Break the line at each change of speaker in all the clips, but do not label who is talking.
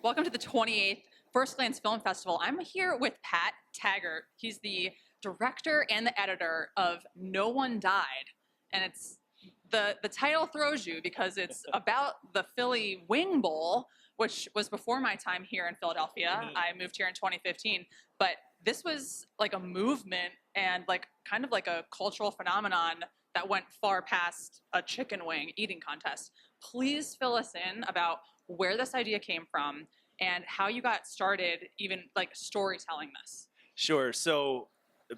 Welcome to the 28th FirstGlance Film Festival. I'm here with Pat Taggart. He's the director and the editor of No One Died. And it's the title throws you because it's about the Philly Wing Bowl, which was before my time here in Philadelphia.
Mm-hmm.
I moved here in 2015. But this was like a movement and like kind of like a cultural phenomenon that went far past a chicken wing eating contest. Please fill us in about where this idea came from and how you got started even like storytelling this.
Sure. So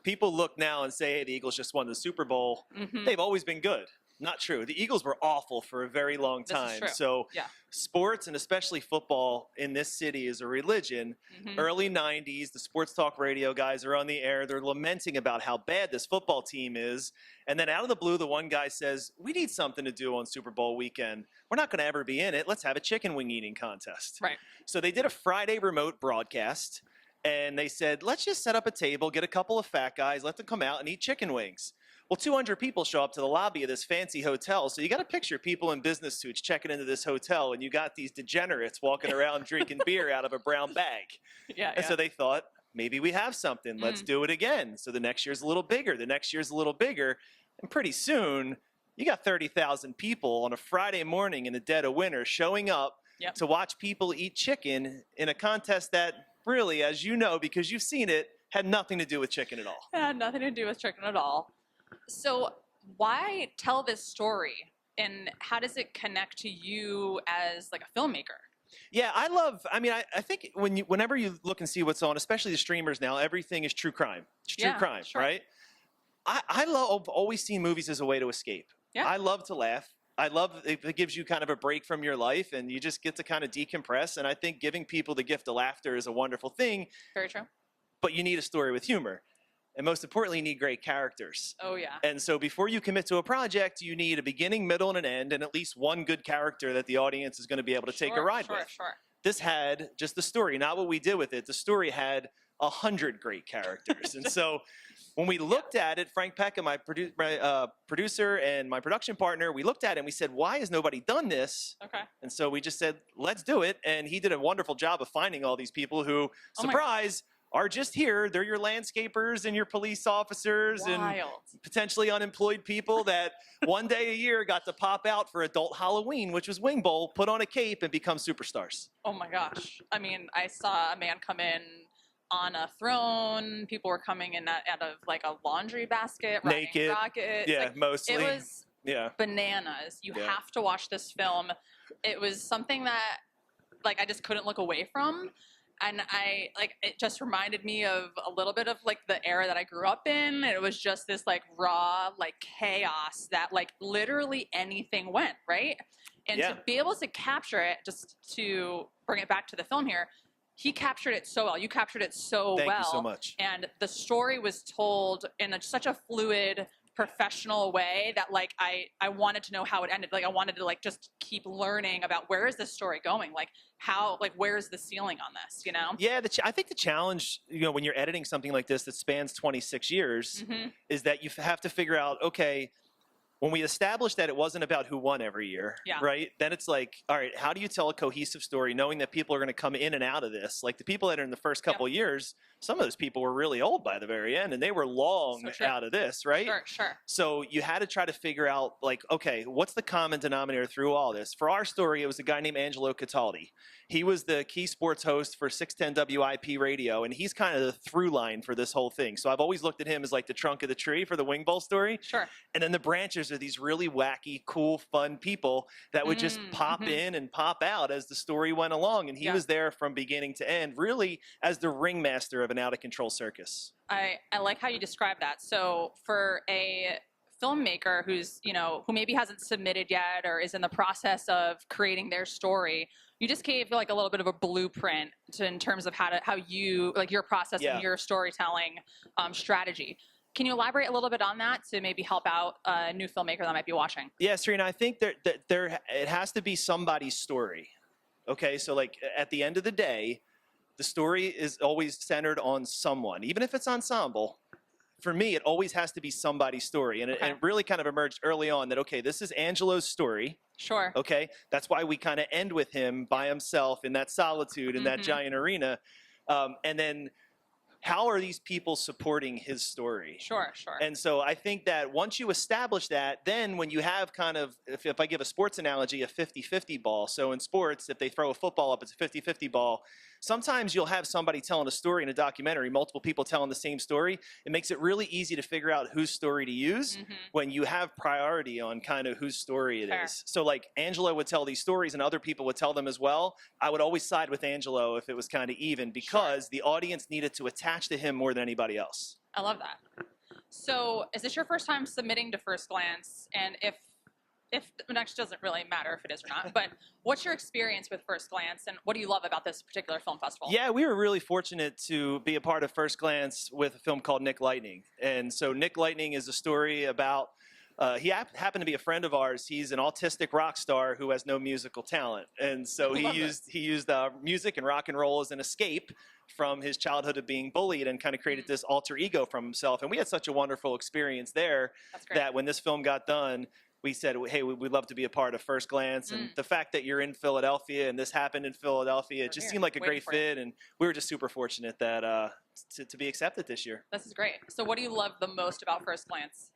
people look now and say, hey, the Eagles just won the Super Bowl.
Mm-hmm.
They've always been good. Not true. The Eagles were awful for a very long time.
This is true.
So
Yeah.
sports, and especially football in this city, is a religion.
Mm-hmm.
Early 90s, the sports talk radio guys are on the air. They're lamenting about how bad this football team is. And then out of the blue, the one guy says, we need something to do on Super Bowl weekend. We're not going to ever be in it. Let's have a chicken wing eating contest.
Right.
So they did a Friday remote broadcast. And they said, let's just set up a table, get a couple of fat guys, let them come out and eat chicken wings. Well, 200 people show up to the lobby of this fancy hotel. So you got to picture people in business suits checking into this hotel, and you got these degenerates walking around drinking beer out of a brown bag.
Yeah.
So they thought, maybe we have something. Let's do it again. So the next year's a little bigger. The next year's a little bigger. And pretty soon, you got 30,000 people on a Friday morning in the dead of winter showing up to watch people eat chicken in a contest that really, as you know, because you've seen it, had nothing to do with chicken at all.
It had nothing to do with chicken at all. So why tell this story, and how does it connect to you as like a filmmaker?
Yeah, I think whenever you look and see what's on, especially the streamers now, everything is true crime. It's true crime,
sure.
right? I love always seen movies as a way to escape.
Yeah.
I love to laugh. I love it gives you kind of a break from your life, and you just get to kind of decompress. And I think giving people the gift of laughter is a wonderful thing.
Very true.
But you need a story with humor. And most importantly, you need great characters.
Oh, yeah.
And so before you commit to a project, you need a beginning, middle, and an end, and at least one good character that the audience is going to be able to take a ride with.
Sure.
This had just the story, not what we did with it. The story had 100 great characters. And so when we looked at it, Frank Peck and my producer and my production partner, we looked at it and we said, why has nobody done this?
Okay.
And so we just said, let's do it. And he did a wonderful job of finding all these people who, surprise, are just here. They're your landscapers and your police officers and potentially unemployed people that one day a year got to pop out for adult Halloween, which was Wing Bowl, put on a cape, and become superstars.
Oh my gosh. I mean, I saw a man come in on a throne. People were coming in out of like a laundry basket,
naked.
Rockets.
Yeah, mostly.
It was bananas. You have to watch this film. It was something that like I just couldn't look away from. And it just reminded me of a little bit of like the era that I grew up in. It was just this like raw, like chaos that like literally anything went, right? And to be able to capture it, just to bring it back to the film here, he captured it so well. You captured it so well.
Thank you so much.
And the story was told in such a fluid, professional way that like I wanted to know how it ended. Like I wanted to like just keep learning about where is this story going? Like how, like where's the ceiling on this, you know?
Yeah, I think the challenge, when you're editing something like this that spans 26 years is that you have to figure out, okay, when we established that it wasn't about who won every year, right? Then it's like, all right, how do you tell a cohesive story knowing that people are going to come in and out of this? Like the people that are in the first couple of years, some of those people were really old by the very end and they were long out of this, right?
Sure.
So you had to try to figure out like, okay, what's the common denominator through all this? For our story, it was a guy named Angelo Cataldi. He was the key sports host for 610 WIP radio, and he's kind of the through line for this whole thing. So I've always looked at him as like the trunk of the tree for the Wing Bowl story.
Sure.
And then the branches are these really wacky, cool, fun people that would just pop in and pop out as the story went along. And he was there from beginning to end, really as the ringmaster of an out-of-control circus.
I like how you describe that. So for a filmmaker who's, who maybe hasn't submitted yet or is in the process of creating their story, you just gave like a little bit of a blueprint in terms of how you, like your process and your storytelling strategy. Can you elaborate a little bit on that to maybe help out a new filmmaker that might be watching?
Yeah, Serena, I think it has to be somebody's story. Okay, so like at the end of the day, the story is always centered on someone, even if it's ensemble. For me, it always has to be somebody's story. And it really kind of emerged early on that, okay, this is Angelo's story.
Sure.
Okay, that's why we kind of end with him by himself in that solitude in that giant arena, and then how are these people supporting his story?
Sure, sure.
And so I think that once you establish that, then when you have kind of, if I give a sports analogy, a 50-50 ball. So in sports, if they throw a football up, it's a 50-50 ball. Sometimes you'll have somebody telling a story in a documentary, multiple people telling the same story. It makes it really easy to figure out whose story to use when you have priority on kind of whose story it is. So like Angelo would tell these stories and other people would tell them as well. I would always side with Angelo if it was kind of even, because the audience needed to attach to him more than anybody else.
I love that. So is this your first time submitting to FirstGlance? And if it actually doesn't really matter if it is or not, but what's your experience with FirstGlance and what do you love about this particular film festival?
Yeah, we were really fortunate to be a part of FirstGlance with a film called Nick Lightning. And so Nick Lightning is a story about, he happened to be a friend of ours. He's an autistic rock star who has no musical talent. And so he used music and rock and roll as an escape from his childhood of being bullied and kind of created this alter ego from himself. And we had such a wonderful experience there that when this film got done, we said, hey, we'd love to be a part of FirstGlance. And the fact that you're in Philadelphia and this happened in Philadelphia, it just seemed like a great fit. And we were just super fortunate that to be accepted this year.
This is great. So what do you love the most about FirstGlance?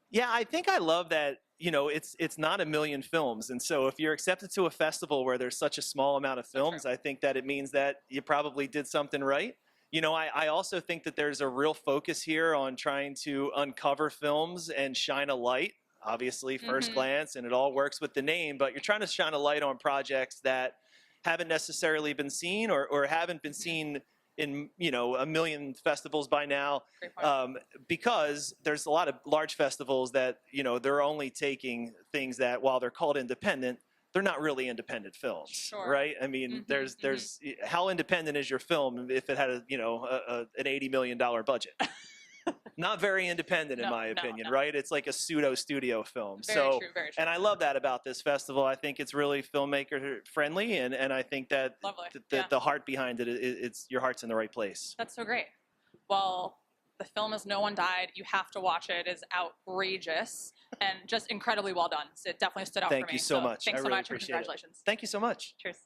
Yeah, I think I love that, you know, it's not a million films. And so if you're accepted to a festival where there's such a small amount of films, I think that it means that you probably did something right. You know, I also think that there's a real focus here on trying to uncover films and shine a light. Obviously, FirstGlance, and it all works with the name, but you're trying to shine a light on projects that haven't necessarily been seen or haven't been seen in, you know, a million festivals by now, because there's a lot of large festivals that, you know, they're only taking things that, while they're called independent, they're not really independent films, right? I mean, there's how independent is your film if it had an $80 million budget? Not very independent, in my opinion, right? It's like a pseudo studio film.
Very true.
And I love that about this festival. I think it's really filmmaker friendly, and I think that the heart behind it, it's your heart's in the right place.
That's so great. Well, the film is No One Died. You have to watch it. It is outrageous and just incredibly well done. So it definitely stood out for me.
Thank you so much.
Thanks
I
so
really
much, and
appreciate it.
congratulations.
Thank you so much.
Cheers.